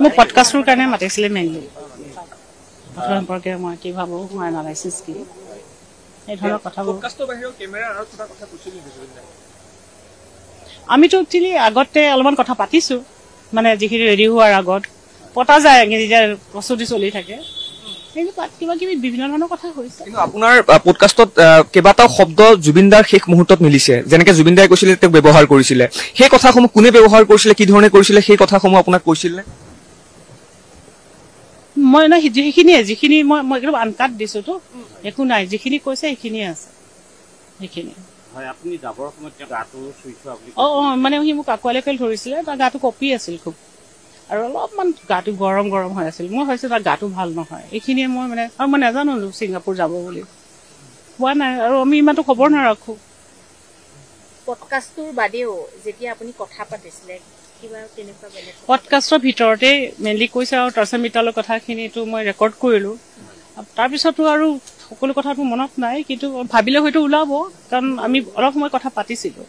মোক পডকাষ্টৰ কাৰণে মাতিছিলে মেইনলি কথা সম্পৰ্কে মই কি ভাবো মই এনালাইচিছ কি এই ধৰণৰ কথাবোৰ আমিতো একচুৱেলি আগতে অলপমান কথা পাতিছো মানে যিখিনি ৰেডি হোৱাৰ আগত পতা যায় যেতিয়া প্ৰস্তুতি চলি থাকে কিবা কিবি বিভিন্ন ধৰণৰ কথা হৈছে কিন্তু আপোনাৰ পডকাষ্টত কেইবাটাও শব্দ জুবিনদাৰ শেষ মুহূৰ্তত মিলিছে যেনেকে জুবিনদাই কৈছিলে তেওঁক ব্যৱহাৰ কৰিছিলে সেই কথাসমূহ কোনে ব্যৱহাৰ কৰিছিলে কি ধৰণে কৰিছিলে সেই কথাসমূহ আপোনাক কৈছিল নে মই না সেইখিনিয়ে যিখিনি মই একদম আনকাট দিছোতো একো নাই যিখিনি কৈছে সেইখিনিয়ে আছে সেইখিনি হয় আপুনি যাবৰ সময়ত গাটো চুইছো আপুনি মানে সি মোক আকুৱালি খেল ধৰিছিলে তাৰ গাটো কপি আছিল খুব আৰু অলপমান গাটো গৰম গৰম হৈ আছিল মই ভাবিছো তাৰ গাটো ভাল নহয় এইখিনিয়ে মই মানে আৰু মই নাজানো ছিংগাপুৰ যাব বুলি কোৱা নাই আৰু আমি ইমানটো খবৰ নাৰাখো পডকাষ্টৰ বাদেও যেতিয়া আপুনি কথা পাতিছিলে কিবা তেনেকুৱা বেলেগ পডকাষ্টৰ ভিতৰতে মেইনলি কৈছে আৰু টৰ্চমিটালৰ কথাখিনিতো মই ৰেকৰ্ড কৰিলো তাৰপিছতো আৰু সকলো কথাটো মনত নাই কিন্তু ভাবিলে হয়তো ওলাব কাৰণ আমি অলপ সময় কথা পাতিছিলো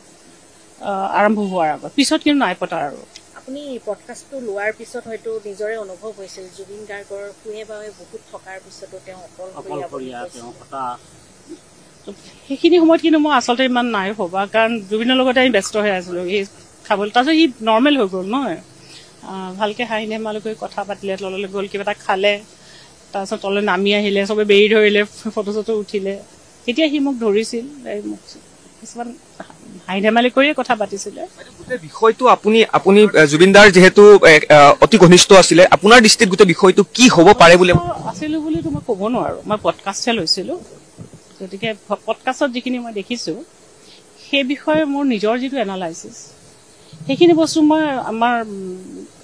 আৰম্ভ হোৱাৰ আগত পিছত কিন্তু নাই পতা আৰু আপুনি পডকাষ্টটো লোৱাৰ পিছত হয়তো নিজৰে অনুভৱ হৈছিল জুবিন গাৰ্গৰ শুৱে বাৱে বহুত থকাৰ পিছতো তেওঁ অকলশৰীয়া সেইখিনি সময়ত কিন্তু মই আচলতে ইমান নাই ভবা কাৰণ জুবিনৰ লগতে আমি ব্যস্ত হৈ আছিলো এই খাবলৈ তাৰপিছত সি নৰ্মেল হৈ গ'ল নহয় ভালকে হাঁহি ধেমালি কৰি কথা পাতিলে তললৈ গ'ল কিবা এটা খালে তাৰপিছত তললৈ নামি আহিলে চবে বেৰি ধৰিলে ফটো চটো উঠিলে তেতিয়া সি মোক ধৰিছিল মোক কিছুমান হাঁহি ধেমালি কৰিয়ে কথা পাতিছিলে গোটেই বিষয়টো আপুনি জুবিনদাৰ যিহেতু অতি ঘনিষ্ঠ আছিলে আপোনাৰ দৃষ্টিত গোটেই বিষয়টো কি হ'ব পাৰে বুলি আছিলো বুলিতো মই ক'ব নোৱাৰো মই পডকাষ্টহে লৈছিলো গতিকে পডকাষ্টত যিখিনি মই দেখিছো সেই বিষয়ে মোৰ নিজৰ যিটো এনালাইচিছ সেইখিনি বস্তু মই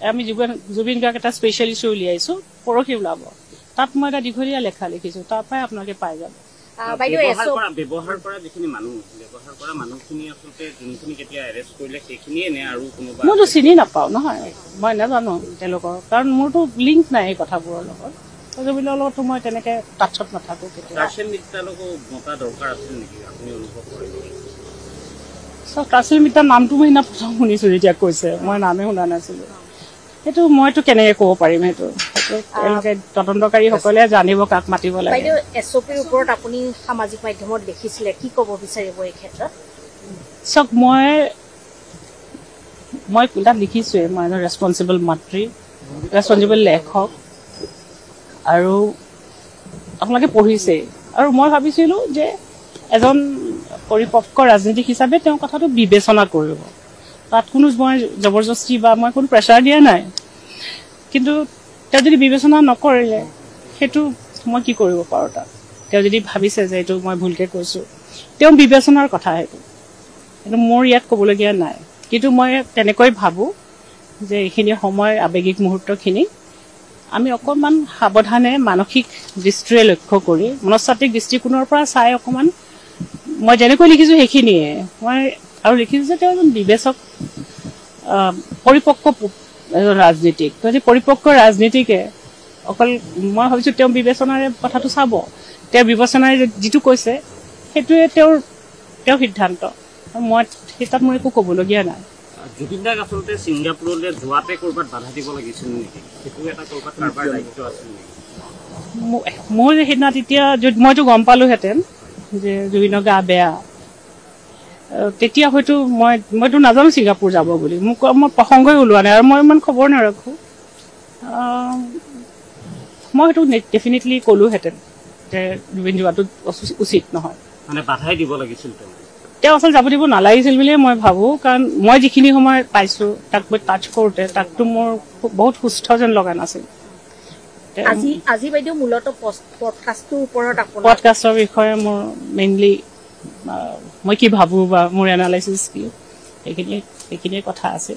আমি জুবিন গাৰ্গ এটা স্পেচিয়েল ইছ্যু উলিয়াইছো পৰহি ওলাব তাত মই এটা দীঘলীয়া লেখা লিখিছো তাৰ পৰাই আপোনালোকে পাই যাব ব্যৱহাৰ কৰা যিখিনি মানুহ ব্যৱহাৰ কৰা মানুহখিনি আচলতে যোনখিনি কেতিয়া এৰেষ্ট কৰিলে সেইখিনিয়ে নে আৰু কোনোবা মইতো চিনি নাপাওঁ নহয় মই নাজানো তেওঁলোকৰ কাৰণ মোৰতো লিংক নাই এই কথাবোৰৰ লগত জুবিনৰ লগতো মই তেনেকে টাচত নাথাকো কেতিয়াবা ৰাজেন মিত্ৰালকো মতা দৰকাৰ আছিল নেকি আপুনি অনুভৱ কৰে কাশীৰ মিত্ৰাৰ নামটো মই সিদিনা প্ৰথম শুনিছো যেতিয়া কৈছে মই নামে শুনা নাছিলো সেইটো মইতো কেনেকে ক'ব পাৰিম সেইটো তেওঁলোকে তদন্তকাৰীসকলে জানিব কাক মাতিব লাগে এছঅপিৰ ওপৰত আপুনি সামাজিক মাধ্যমত দেখিছিলে কি ক'ব বিচাৰিব এই ক্ষেত্ৰত চাওক মই তাত লিখিছোৱে মই এজন ৰেছপনচিবল মাতৃ ৰেছপনচিবল লেখক আৰু আপোনালোকে পঢ়িছে আৰু মই ভাবিছিলো যে এজন পৰিপক্ক ৰাজনীতিক হিচাপে তেওঁ কথাটো বিবেচনা কৰিব তাত কোনো মই জবৰদস্তি বা মই কোনো প্ৰেছাৰ দিয়া নাই কিন্তু তেওঁ যদি বিবেচনা নকৰিলে সেইটো মই কি কৰিব পাৰোঁ তাত তেওঁ যদি ভাবিছে যে এইটো মই ভুলকে কৈছো তেওঁ বিবেচনাৰ কথা সেইটো মোৰ ইয়াত ক'বলগীয়া নাই কিন্তু মই তেনেকৈ ভাবোঁ যে এইখিনি সময় আৱেগিক মুহূৰ্তখিনি আমি অকণমান সাৱধানে মানসিক দৃষ্টিৰে লক্ষ্য কৰি মনস্তাত্ত্বিক দৃষ্টিকোণৰ পৰা চাই অকণমান মই যেনেকৈ লিখিছো সেইখিনিয়ে মই আৰু লিখিছো যে তেওঁ এজন বিবেচক পৰিপক্ক ৰাজনীতিক যদি পৰিপক্ক ৰাজনীতিকে অকল মই ভাবিছো তেওঁ বিবেচনাৰে কথাটো চাব তেওঁ বিবেচনাৰে যিটো কৈছে সেইটোৱে তেওঁৰ সিদ্ধান্ত মই সেই তাত মোৰ একো ক'বলগীয়া নাই জুবিনদাক আচলতে ছিংগাপুৰলৈ যোৱাতে ক'ৰবাত বাধা দিব লাগিছিল নেকি সেইটো এটা ক'ৰবাত কাৰোবাৰ দায়িত্ব আছিল নেকি মোৰ সেইদিনা তেতিয়া মইতো গম পালোহেঁতেন যে জুবিনৰ গা বেয়া তেতিয়া হয়তো মইতো নাজানো ছিংগাপুৰ যাব বুলি মই প্ৰসংগই ওলোৱা নাই আৰু মই ইমান খবৰ নাৰাখো মই সেইটো ডেফিনেটলি ক'লোহেঁতেন যে জুবিন যোৱাটো উচিত নহয় মানে বাধাই দিব লাগিছিল তেওঁ আচলতে যাব দিব নালাগিছিল বুলিয়ে মই ভাবোঁ কাৰণ মই যিখিনি সময় পাইছোঁ তাক মই টাচ কৰোঁতে তাকতো মোৰ বহুত সুস্থ যেন লগা নাছিল আজি বাইদেউ মূলতঃ পডকাষ্টৰ ওপৰত পডকাষ্টৰ বিষয়ে মোৰ মেইনলি মই কি ভাবোঁ বা মোৰ এনালাইচিছ কি সেইখিনিয়ে কথা আছে